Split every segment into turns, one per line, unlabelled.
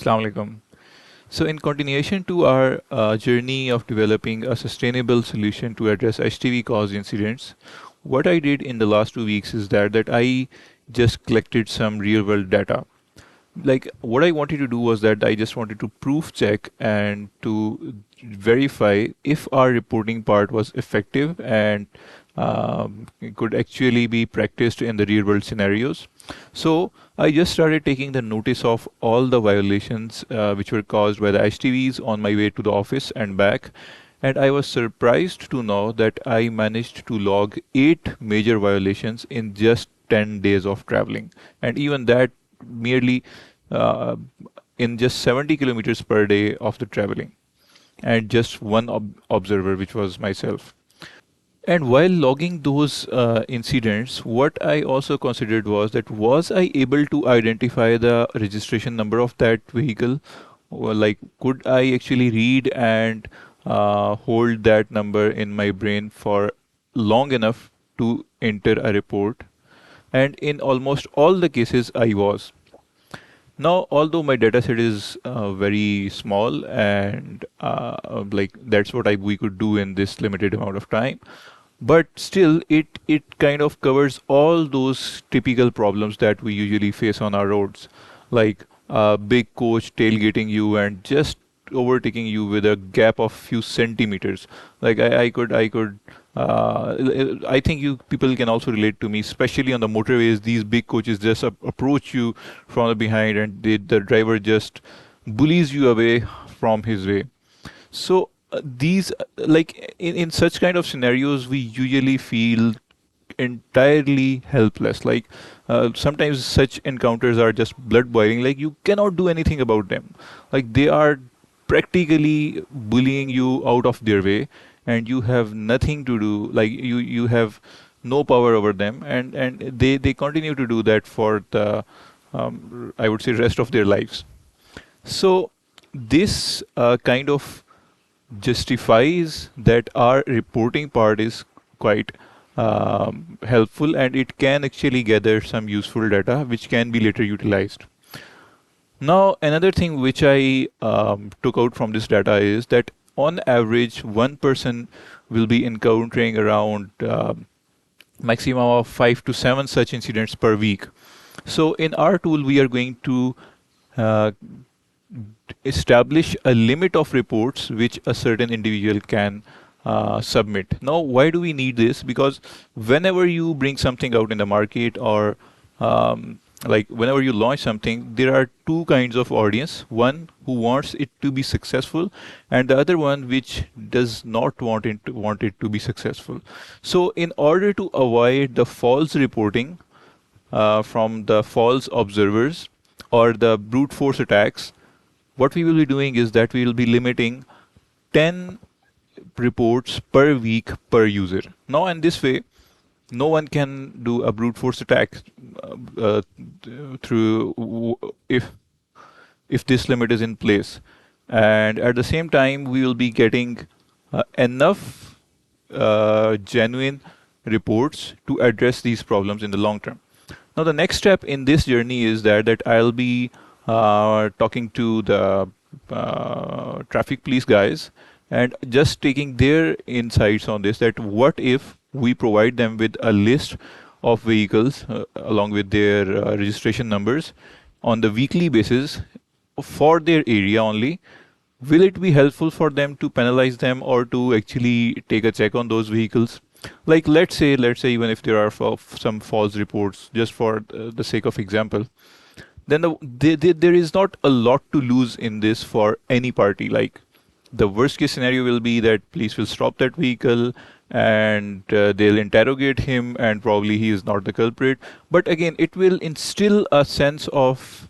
Assalamu alaikum. So, in continuation to our journey of developing a sustainable solution to address HTV caused incidents, what I did in the last 2 weeks is that I just collected some real world data. Like what I wanted to do was that I just wanted to proof check and to verify if our reporting part was effective and it could actually be practiced in the real world scenarios. So I just started taking the notice of all the violations which were caused by the HTVs on my way to the office and back. And I was surprised to know that I managed to log 8 major violations in just 10 days of traveling. And even that merely uh, in just 70 kilometers per day of the traveling and just one observer, which was myself. And while logging those incidents, what I also considered was I able to identify the registration number of that vehicle? Or like, could I actually read and hold that number in my brain for long enough to enter a report? And in almost all the cases, I was. Now, although my dataset is very small and like that's what we could do in this limited amount of time, but still it kind of covers all those typical problems that we usually face on our roads, like a big coach tailgating you and just overtaking you with a gap of few centimeters. Like I could I think you people can also relate to me, especially on the motorways. These big coaches just approach you from the behind, and the driver just bullies you away from his way. So these like in such kind of scenarios, we usually feel entirely helpless. Like sometimes such encounters are just blood boiling. Like you cannot do anything about them. Like they are practically bullying you out of their way, and you have nothing to do. Like you have no power over them, and they continue to do that for the I would say rest of their lives. So this kind of justifies that our reporting part is quite helpful, and it can actually gather some useful data which can be later utilized. Now, another thing which I took out from this data is that on average, one person will be encountering around maximum of 5 to 7 such incidents per week. So in our tool, we are going to uh, establish a limit of reports which a certain individual can submit. Now, why do we need this? Because whenever you bring something out in the market, or like whenever you launch something, there are two kinds of audience: one who wants it to be successful, and the other one which does not want it to be successful. So in order to avoid the false reporting from the false observers or the brute force attacks, what we will be doing is that we will be limiting 10 reports per week per user. Now, in this way, no one can do a brute force attack uh, through if this limit is in place. And at the same time, we will be getting enough genuine reports to address these problems in the long term. Now, the next step in this journey is that I'll be talking to the traffic police guys and just taking their insights on this. That what if we provide them with a list of vehicles along with their registration numbers on the weekly basis for their area only? Will it be helpful for them to penalize them or to actually take a check on those vehicles? Like let's say even if there are some false reports, just for the sake of example, then there is not a lot to lose in this for any party. Like the worst case scenario will be that police will stop that vehicle and they'll interrogate him, and probably he is not the culprit. But again, it will instill a sense of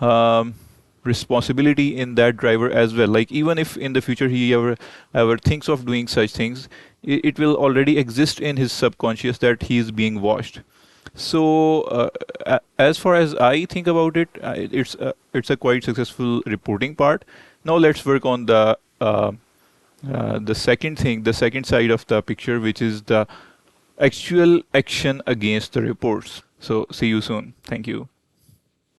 um, responsibility in that driver as well. Like even if in the future he ever thinks of doing such things, it will already exist in his subconscious that he is being watched. So as far as I think about it, it's a quite successful reporting part. Now let's work on the second thing, the second side of the picture, which is the actual action against the reports. So see you soon. Thank you.